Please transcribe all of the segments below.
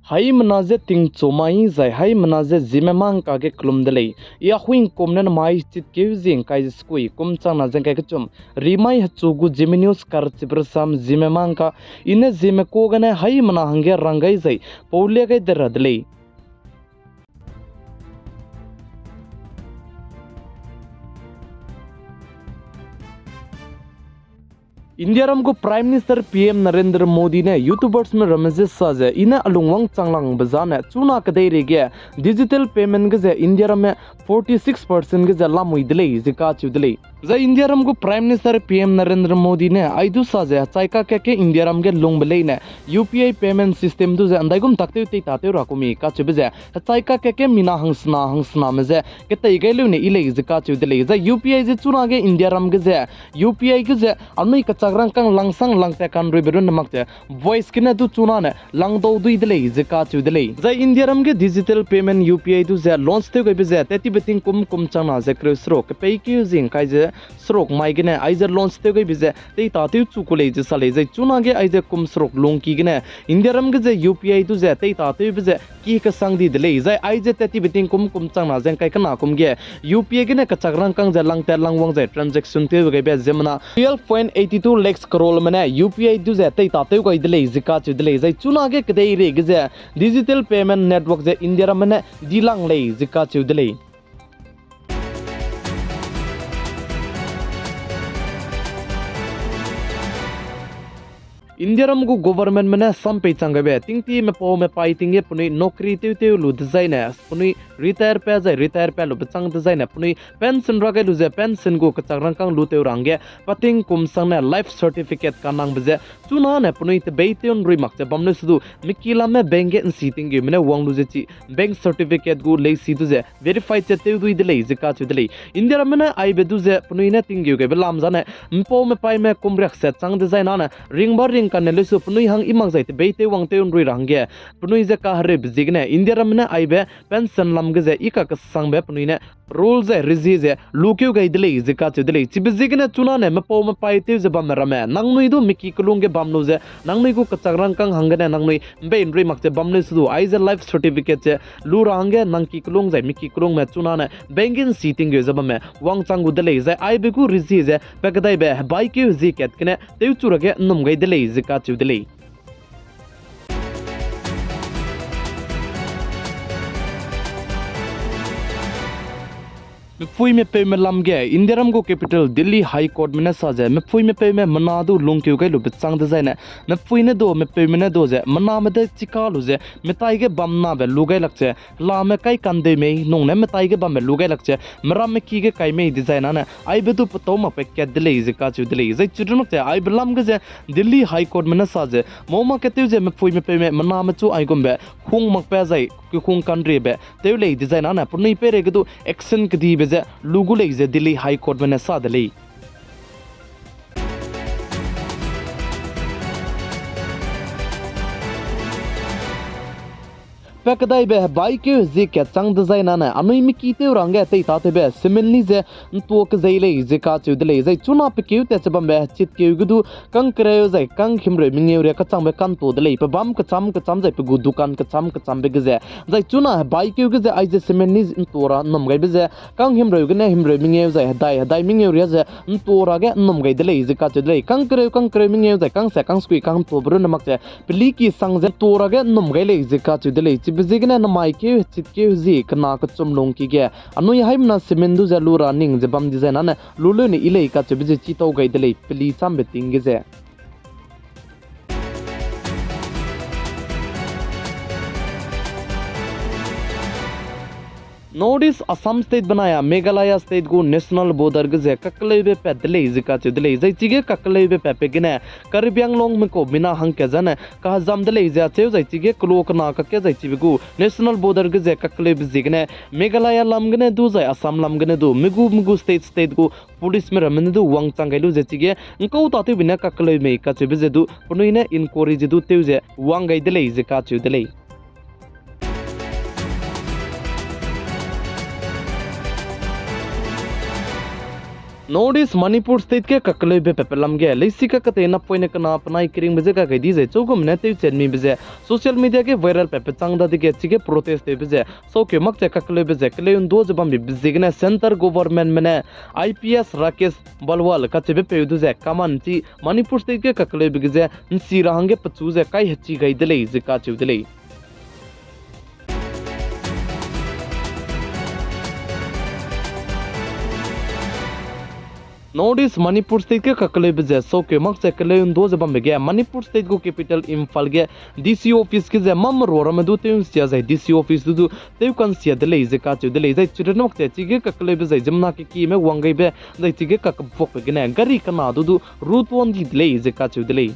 Hai menaze ting chomai zai hai menaze Zeme Morning ka ge klum delei ya huing komnen mai chit ke zing kai skui kum chang na jeng kai ke chum rimai hachu gu Zeme news kar chibrasam Zeme Morning ka ine Zeme ko gane hai mena hange rangai zai poule gai deradlei India रम को prime minister PM Narendra Modi ने यूट्यूबर्स में रमजे साजे इने अलुंगवंग चांगलांग बजाने चुना कदे रेगे डिजिटल पेमेंट गजे इंडिया रम में 46% गजे लामुई दिले जिका चुदले ज इंडिया रम को prime minister PM Narendra Modi ने आइदु साजे चाइका के इंडिया रम के लुंगबले ने यूपीआई पेमेंट सिस्टम दु जे अंदाइगुम तकते ते ताते राकुमी का चुबजे चाइका के मीना हंसना मजे के तैगैलु ने इले जिका चुदले ज यूपीआई जे चुना गे इंडिया रम गजे यूपीआई गजे अनई चाग्रां कं लांगसां लांगते कान रिबेरुन नमकते वॉइस किने दु चुना ने लांगदौ दुई दिले जिका चुदले ज इंडिया रम के डिजिटल पेमेंट यूपीआई दु जे लॉन्च ते गबे जे तेति बेटिंग कुम चाना जे क्रेसरोक पे की जिंग काय जे स्रोक माइगने आइजे लॉन्च ते गबे जे ते ताते चुकुले जे साले जे चुना गे आइजे कुम स्रोक लोंकी गने इंडिया रम के जे यूपीआई दु जे ते ताते बे की का संगदी दिले जे आइजे तेति बेटिंग कुम चाना जे काय कना कुम गे यूपीआई गने का चाग्रां कं जे लांगते लांगवंग जे ट्रांजैक्शन ते गबे जेमना 12.82 lakhs crore मने यूपीआई दु जे तै ताते गय दिले जिका च दिले जै चुना गे कदे रे गे डिजिटल पेमेंट नेटवर्क जे इंडिया मने दिलांग ले जिका च दिले इंडिया रम को गवर्नमेंट मने सम पे चंगबे तिंगती में पो में पाई तिंगे पुनी नौकरी ते लु डिजाइन है पुनी रिटायर पे लु बचंग डिजाइन है पुनी पेंशन रगे लु जे पेंशन को कचरंग कंग लु ते रंगे पतिंग कुम संग ने लाइफ सर्टिफिकेट का नांग बजे चुना ने पुनी ते बेतेन रिमक जे बमने सुदु मिकिला में बेंगे इन सीटिंग गे मने वंग लु जे ची बैंक सर्टिफिकेट गु ले सी दु जे वेरीफाइड जे ते दुई दिले जिका च दिले इंडिया रम मने आई बे दु जे पुनी ने तिंगे गे लाम जाने मपो में पाई में कुमरेक से चंग डिजाइन आने रिंग बर ring kan le su pnui hang imang zai te beite wangte un rui rangge pnui je ka hare bizigne india ram na aibe pension lam ge je ika ka sangbe pnui ne rules je rizi je lukyu gai dile je ka che dile chi bizigne chuna ne mapo ma pai te je bam rame nangnui du miki kulung ge bamnu je nangnui ku kachagrang kang hangane nangnui be in rui mak je bamne su du ai je life certificate je lu rangge nang ki kulung je miki kulung me chuna ne bengin seating ge je bam wang changu dile je aibe ku rizi je pekdai be bike ji ket kene te churage num gai dile je का चुदले फुई में पे में lump गे India रम को capital Delhi high court में साजे में फुई में पे में मनादु लुंक्यू के लुब चांग दे ने में फुई ने दो में पे में ने दो जे मना में दे चिका लु जे में ताई के बमना बे लुगे लगचे ला में कई कंदे में नों ने में ताई के बम में लुगे लगचे मरा में की के कई में डिजाइन ने आई बे दु पतो म पे के दिले जे का चु दिले जे चिरन ते आई बलम के जे दिल्ली हाई कोर्ट में साजे मोमा के ते जे में फुई में पे में मना में चु आई गुम बे खुंग मक पे जाई खुंग कंट्री बे ते ले डिजाइन ने पुनी पे रे के दु एक्शन के दी बे लुगु ले जे दिल्ली हाई कोर्ट में सादले पैकदाई बे बाइक जे के चंग डिजाइन ने अनुई में कीते रंगे ते ताते बे सिमिलनी जे तो के जइले जे का चुदले जे चुना पे क्यू ते बम बे चित के गुदु कंग करे जे कंग हिमरे मिंगे रे का चंग बे कान तो दले पे बम का चम जे पे गु दुकान का चम बे गजे जे चुना बाइक के जे आई जे सिमिलनी तोरा नम गई बे जे कंग हिमरे गने हिमरे मिंगे जे हदाई मिंगे रे जे तोरा गे नम गई दले जे का चुदले कंग करे मिंगे जे कंग से कंग स्कुई कंग तो ब्रु नमक जे पली की संग जे तोरा गे नम गई ले जे का चुदले बिजिगने नमाई के चितके जी कना का चुमलों की गे अनु यहां ना सिमेंदु जे लुरा निंग जे बम डिजाइन ने लुलु ने इले का चबिजे चितो गई दले पली चाम बेटिंग जे नॉर्थ ईस्ट असम स्टेट बनाया मेघालय स्टेट को नेशनल बॉर्डर गजे ककलेबे पे दले जिका चुदले जै चिगे ककलेबे पे गिने करबियांग लोंग में को बिना हंग के जने का जम दले जा चेव जै चिगे क्लोक ना के जै चिबगु नेशनल बॉर्डर गजे ककलेबे जिगने मेघालय लमगने दु जै असम लमगने दु मिगु स्टेट को पुलिस में रमने दु वांग चांगैलु जे चिगे इंको ताते बिना ककलेबे में का चबे जे दु पुनुइने इनकोरी जे दु तेव जे वांग गै दले जिका चुदले नॉर्थ ईस्ट मणिपुर स्टेट के ककले बे पेपलम के लेसी का कते न पोइने कना अपनाई क्रिंग बजे का गदी जे चौगम ने ते चेनमी बजे सोशल मीडिया के वायरल पेपे चांगदा दिगे चिगे प्रोटेस्ट ते बजे सौके मकचे ककले बजे कले उन दो जबम बिजिगने सेंटर गवर्नमेंट में आईपीएस राकेश बलवाल कचे बे पेदु जे कमान ची मणिपुर स्टेट के ककले बिगे सी रहंगे पचू जे काई हच्ची गई दले जिका चुदले नॉर्थ ईस्ट मणिपुर स्टेट के ककले बजे सौके मकसे कले उन दो जबम बेगे मणिपुर स्टेट को कैपिटल इम्फाल के डीसी ऑफिस के जे मम रोरम दु तेउन सिया जे डीसी ऑफिस दु तेउ कन सिया दले जे का चु दले जे चिरन वक्ते चिगे ककले बजे जमना के की में वांगई बे जे चिगे कक बोक गने गरी कना दु रूट वन दी दले जे का चु दले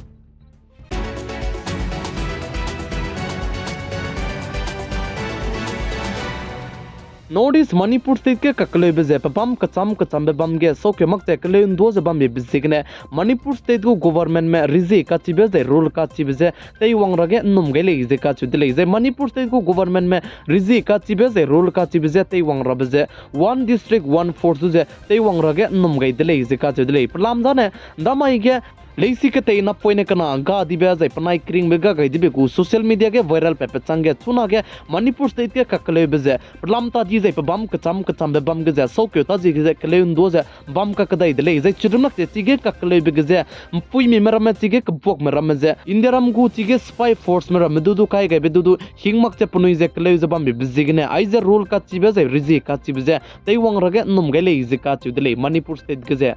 नॉर्थ ईस्ट मणिपुर स्टेट के ककले बजे पपम कचम बे बम गे सौके मकते कले उन दो जबम बे बिजिगने मणिपुर स्टेट को गवर्नमेंट में रिजे का चिबे जे रूल का चिबे जे तई वांगरगे नुम गेले जे का चुदले जे मणिपुर स्टेट को गवर्नमेंट में रिजे का चिबे जे रूल का चिबे जे तई वांगरा बजे वन डिस्ट्रिक्ट वन फोर्स जे तई वांगरगे नुम गई दले जे का चुदले प्रलाम जाने दमाई के लेसी के तई न पोइने कना गा दिबे जे पनाई क्रिंग बेगा गई दिबे को सोशल मीडिया के वायरल पेपे चंगे चुना के मणिपुर स्टेट के ककले बजे प्रलाम ता जी जे बम कचम बे बम गजे सौके ता जी जे कले उन दो जे बम का कदई दले जे चिरनक ते चिगे ककले बेगे पुई में मरम चिगे कबोक में रम जे इंदिरम गु चिगे स्पाई फोर्स में रम दुदु काय गए दुदु हिंगमक ते पुनुई जे कले जे बम बिजिगने आइजे रोल का चिबे जे रिजे का चिबे जे तई वंग रगे नुम गले जे का चुदले मणिपुर स्टेट गजे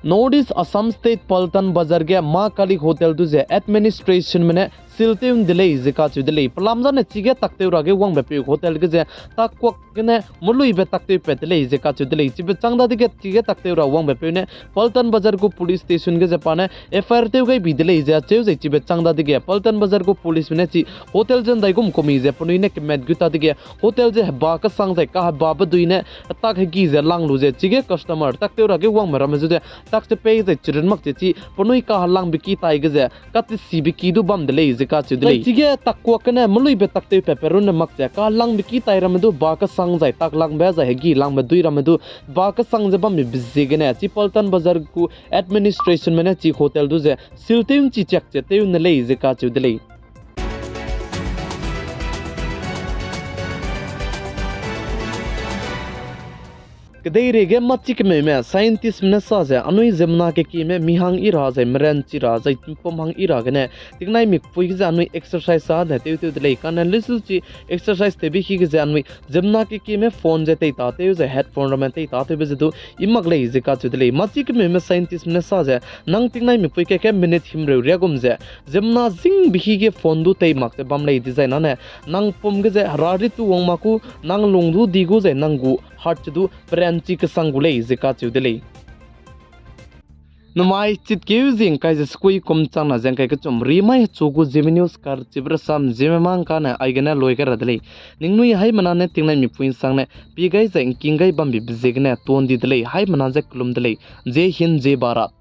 north east Assam state Paltan Bazaar के माँ काली होटल तुझे एडमिनिस्ट्रेशन में सिलते उन दिले जिका चु दिले पलामजा ने चिगे तकते उरागे वंग बे होटल के जे ताक्वक ने मुलुई बे तकते पे दिले जिका चु दिले चिबे चांगदा दिगे चिगे तकते उरा वंग बे ने पल्टन बाजार को पुलिस स्टेशन के जापाने एफआईआर ते गई भी दिले जे चेउ जे चिबे चांगदा दिगे पल्टन बाजार को पुलिस ने ची होटल जन दाइगुम कोमी जे पनुई ने केमेट गुता दिगे होटल जे बा का संग जे का बा बदुई ने ताक की जे लांग जे चिगे कस्टमर तकते उरागे वंग मरम जे ताक से पे जे चिरन मक ची पनुई का लांग बिकी ताई जे कत सी बिकी दु बम दिले जिका चुदले चिगे तक्को कने मुलुई बे तकते पेपरुन मकचे का लांग बिकी ताइरम दु बाक संग जाय तक लांग बे जाय गी लांग बे दुई रम दु बाक संग जबम बिजिगने ची पल्टन बाजार को एडमिनिस्ट्रेशन में ची होटल दु जे सिलतेउन ची चेक चे तेउन ले जिका चुदले कदई रेगे मचिक में साइंटिस्ट में साजे अनुई जमना के की में मिहांग इरा जे मरन चिरा जे पमहांग इरा गने तिगनाई मिक पुई जे अनुई एक्सरसाइज सा दे तेउ तेउ ले कान लिसल ची एक्सरसाइज ते भी की जे अनुई जमना के की में फोन जे ते ताते जे हेडफोन रम ते ताते बे दु इमक ले जे का चुदले मचिक में साइंटिस्ट में साजे नंग तिगनाई मिक पुई के मिनट हिमरे रेगुम जे जमना जिंग बिही के फोन दु ते मक ते बम ले डिजाइन ने नंग पम ge जे रारि तु वंगमाकु नंग लोंगदु दिगु जे नंगु हार्ट दु प्रेंची के संगुले जिका चुदले नुमाई चित के जिंग काय जे स्कुई कुम चांगना जंग काय के चुम रिमाई चोगु जेमे न्यूज कर चिब्र साम जेमे मांग का ना आइगना लोय के रदले निंगनुई हाय मनाने तिंगनाय मि पुइन सांगने पि गाय जे किंगाय बम बि बिजिगने तोन दिदले हाय मना जे कुलुम दले जे हिंद जे भारत।